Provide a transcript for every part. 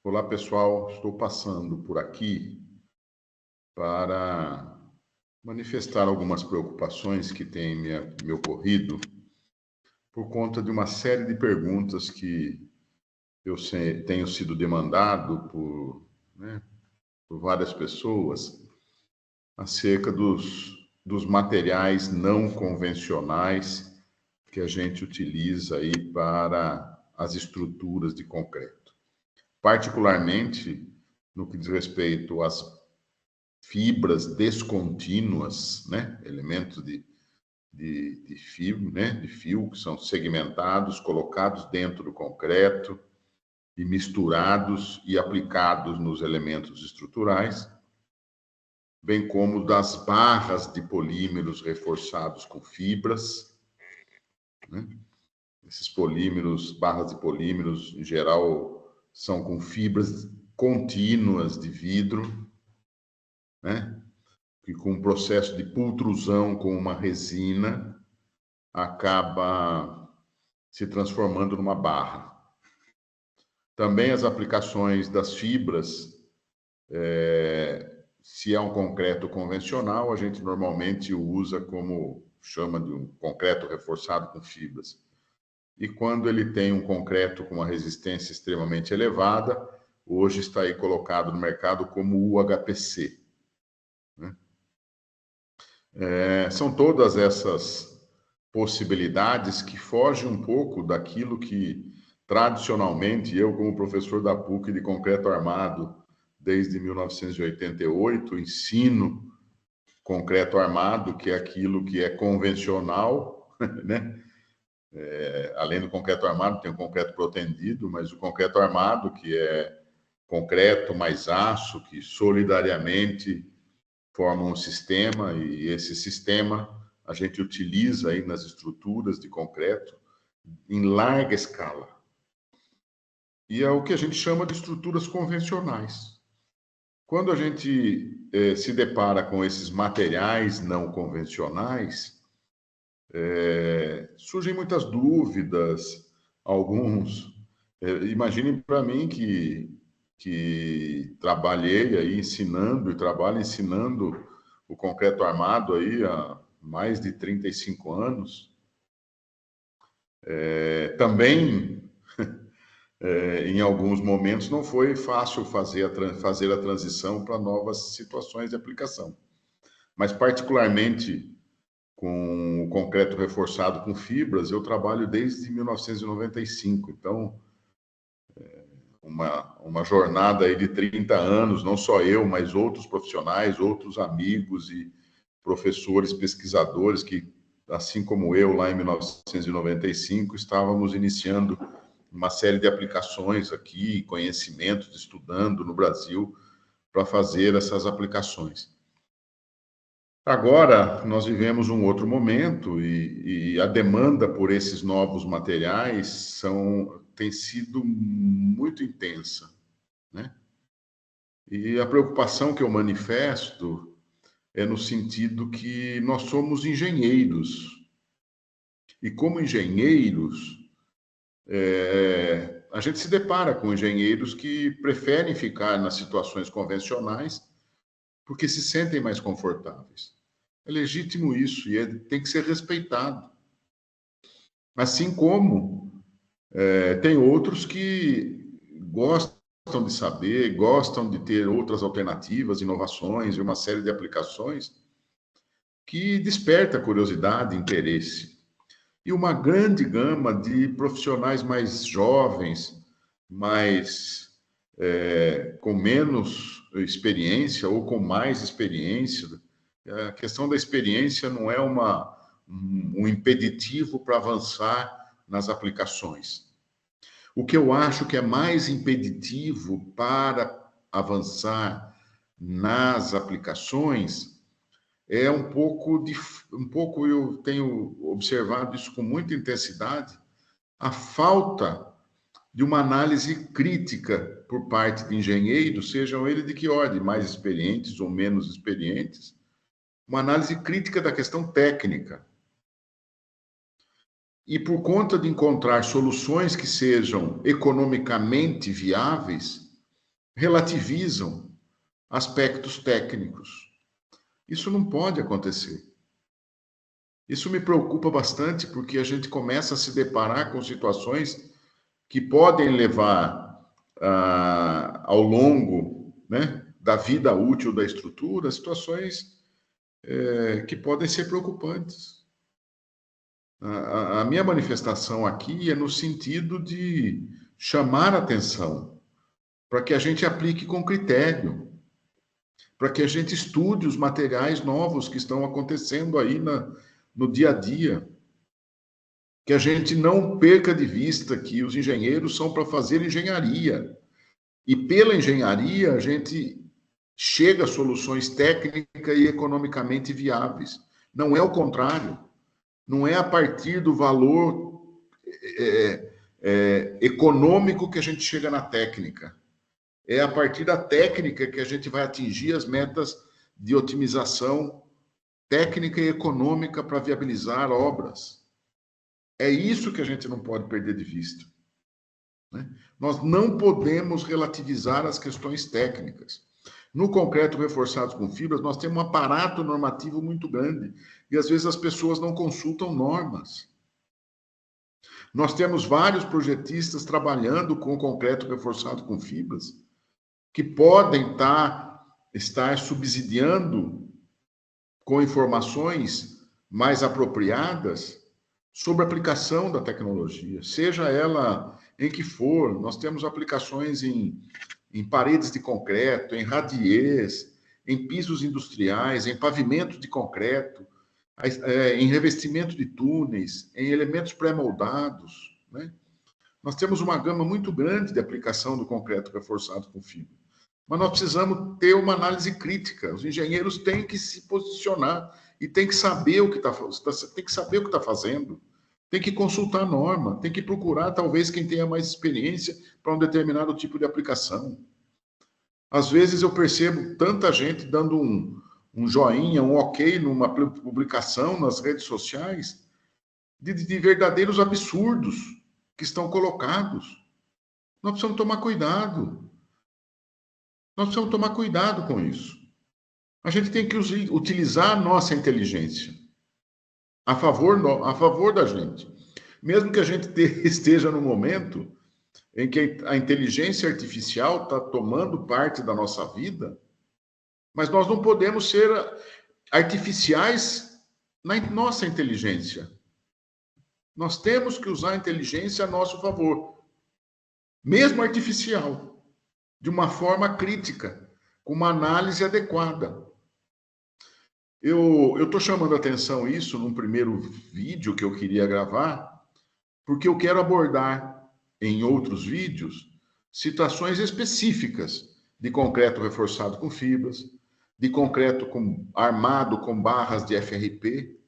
Olá, pessoal. Estou passando por aqui para manifestar algumas preocupações que têm me ocorrido por conta de uma série de perguntas que tenho sido demandado por várias pessoas acerca dos materiais não convencionais que a gente utiliza aí para as estruturas de concreto. Particularmente no que diz respeito às fibras descontínuas, né? Elementos de fio, né? De fio que são segmentados, colocados dentro do concreto e misturados e aplicados nos elementos estruturais, bem como das barras de polímeros reforçados com fibras, né? Esses polímeros, barras de polímeros, em geral, são com fibras contínuas de vidro, né? Que com o processo de pultrusão com uma resina acaba se transformando numa barra. Também as aplicações das fibras, se é um concreto convencional, a gente normalmente usa como chama de um concreto reforçado com fibras. E quando ele tem um concreto com uma resistência extremamente elevada, hoje está aí colocado no mercado como UHPC. Né? São todas essas possibilidades que fogem um pouco daquilo que, tradicionalmente, eu, como professor da PUC de concreto armado, desde 1988, ensino concreto armado, que é aquilo que é convencional, né? Além do concreto armado, tem o concreto protendido, mas o concreto armado, que é concreto mais aço, que solidariamente formam um sistema, e esse sistema a gente utiliza aí nas estruturas de concreto em larga escala. E é o que a gente chama de estruturas convencionais. Quando a gente se depara com esses materiais não convencionais, surgem muitas dúvidas, alguns. Imaginem para mim que trabalhei aí ensinando e trabalho ensinando o concreto armado aí há mais de 35 anos. Também, em alguns momentos, não foi fácil fazer a transição para novas situações de aplicação. Mas, particularmente, com o concreto reforçado com fibras, eu trabalho desde 1995. Então, uma jornada aí de 30 anos, não só eu, mas outros profissionais, outros amigos e professores, pesquisadores que, assim como eu, lá em 1995, estávamos iniciando uma série de aplicações aqui, conhecimentos, estudando no Brasil para fazer essas aplicações. Agora, nós vivemos um outro momento e a demanda por esses novos materiais tem sido muito intensa, né? E a preocupação que eu manifesto é no sentido que nós somos engenheiros. E como engenheiros, a gente se depara com engenheiros que preferem ficar nas situações convencionais porque se sentem mais confortáveis. É legítimo isso e tem que ser respeitado. Assim como tem outros que gostam de saber, gostam de ter outras alternativas, inovações e uma série de aplicações que desperta curiosidade, interesse. E uma grande gama de profissionais mais jovens, com menos experiência ou com mais experiência. A questão da experiência não é um impeditivo para avançar nas aplicações. O que eu acho que é mais impeditivo para avançar nas aplicações é um pouco eu tenho observado isso com muita intensidade, a falta de uma análise crítica por parte de engenheiros, sejam eles de que ordem, mais experientes ou menos experientes, uma análise crítica da questão técnica. E por conta de encontrar soluções que sejam economicamente viáveis, relativizam aspectos técnicos. Isso não pode acontecer. Isso me preocupa bastante, porque a gente começa a se deparar com situações que podem levar ao longo, né, da vida útil da estrutura, situações que podem ser preocupantes. A minha manifestação aqui é no sentido de chamar a atenção para que a gente aplique com critério, para que a gente estude os materiais novos que estão acontecendo aí no dia a dia, que a gente não perca de vista que os engenheiros são para fazer engenharia, e pela engenharia a gente chega a soluções técnicas e economicamente viáveis. Não é o contrário. Não é a partir do valor econômico que a gente chega na técnica. É a partir da técnica que a gente vai atingir as metas de otimização técnica e econômica para viabilizar obras. É isso que a gente não pode perder de vista, né? Nós não podemos relativizar as questões técnicas. No concreto reforçado com fibras, nós temos um aparato normativo muito grande e às vezes as pessoas não consultam normas. Nós temos vários projetistas trabalhando com concreto reforçado com fibras que podem estar subsidiando com informações mais apropriadas sobre a aplicação da tecnologia, seja ela em que for. Nós temos aplicações em paredes de concreto, em radiês, em pisos industriais, em pavimento de concreto, em revestimento de túneis, em elementos pré-moldados, né? Nós temos uma gama muito grande de aplicação do concreto reforçado com fibra. Mas nós precisamos ter uma análise crítica. Os engenheiros têm que se posicionar e têm que saber o que está fazendo. Tem que consultar a norma, tem que procurar, talvez, quem tenha mais experiência para um determinado tipo de aplicação. Às vezes eu percebo tanta gente dando um joinha, um ok numa publicação nas redes sociais de verdadeiros absurdos que estão colocados. Nós precisamos tomar cuidado. Nós precisamos tomar cuidado com isso. A gente tem que utilizar a nossa inteligência a favor da gente. Mesmo que a gente esteja no momento em que a inteligência artificial está tomando parte da nossa vida, mas nós não podemos ser artificiais na nossa inteligência. Nós temos que usar a inteligência a nosso favor, mesmo artificial, de uma forma crítica, com uma análise adequada. Eu estou chamando a atenção isso num primeiro vídeo que eu queria gravar, porque eu quero abordar em outros vídeos situações específicas de concreto reforçado com fibras, de concreto armado com barras de FRP,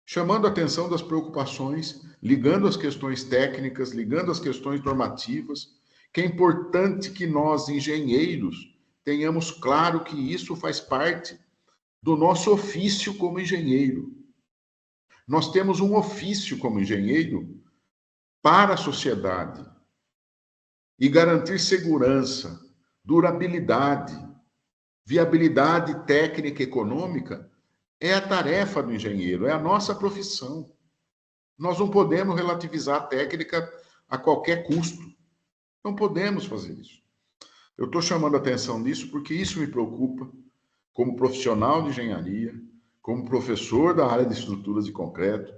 chamando a atenção das preocupações, ligando as questões técnicas, ligando as questões normativas, que é importante que nós, engenheiros, tenhamos claro que isso faz parte do nosso ofício como engenheiro. Nós temos um ofício como engenheiro para a sociedade e garantir segurança, durabilidade, viabilidade técnica e econômica é a tarefa do engenheiro, é a nossa profissão. Nós não podemos relativizar a técnica a qualquer custo. Não podemos fazer isso. Eu estou chamando a atenção nisso porque isso me preocupa como profissional de engenharia, como professor da área de estruturas de concreto,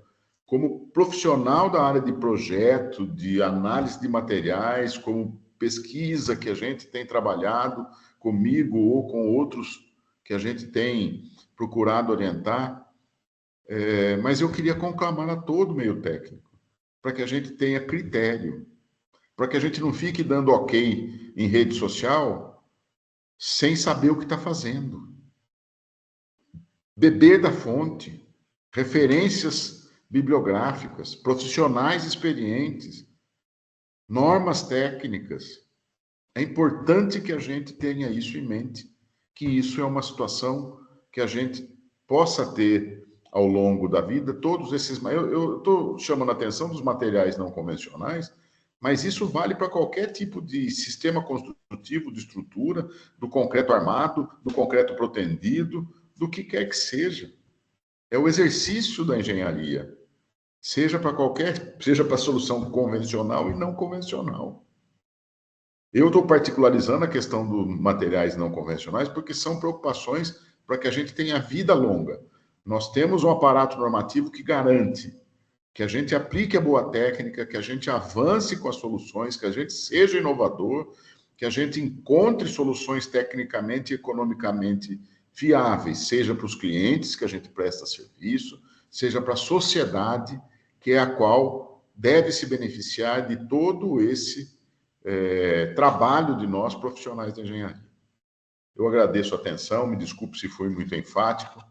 como profissional da área de projeto, de análise de materiais, como pesquisa que a gente tem trabalhado comigo ou com outros que a gente tem procurado orientar. Mas eu queria conclamar a todo o meio técnico, para que a gente tenha critério, para que a gente não fique dando ok em rede social sem saber o que está fazendo. Beber da fonte, referências bibliográficas, profissionais experientes, normas técnicas. É importante que a gente tenha isso em mente, que isso é uma situação que a gente possa ter ao longo da vida, todos esses... Eu estou chamando a atenção dos materiais não convencionais, Mas isso vale para qualquer tipo de sistema construtivo, de estrutura, do concreto armado, do concreto protendido, do que quer que seja. É o exercício da engenharia, seja para solução convencional e não convencional. Eu estou particularizando a questão dos materiais não convencionais porque são preocupações para que a gente tenha vida longa. Nós temos um aparato normativo que garante que a gente aplique a boa técnica, que a gente avance com as soluções, que a gente seja inovador, que a gente encontre soluções tecnicamente e economicamente viáveis, seja para os clientes que a gente presta serviço, seja para a sociedade, que é a qual deve se beneficiar de todo esse trabalho de nós, profissionais da engenharia. Eu agradeço a atenção, me desculpe se fui muito enfático,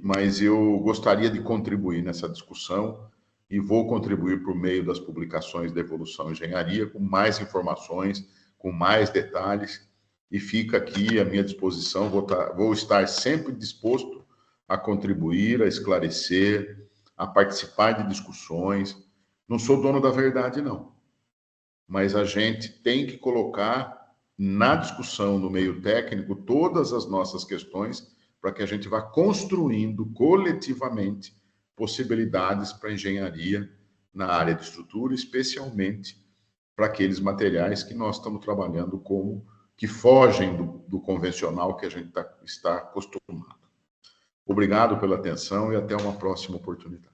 mas eu gostaria de contribuir nessa discussão e vou contribuir por meio das publicações da Evolução Engenharia, com mais informações, com mais detalhes, e fica aqui à minha disposição, vou estar sempre disposto a contribuir, a esclarecer, a participar de discussões. Não sou dono da verdade, não. Mas a gente tem que colocar na discussão, no meio técnico, todas as nossas questões para que a gente vá construindo coletivamente possibilidades para a engenharia na área de estrutura, especialmente para aqueles materiais que nós estamos trabalhando que fogem do convencional que a gente está acostumado. Obrigado pela atenção e até uma próxima oportunidade.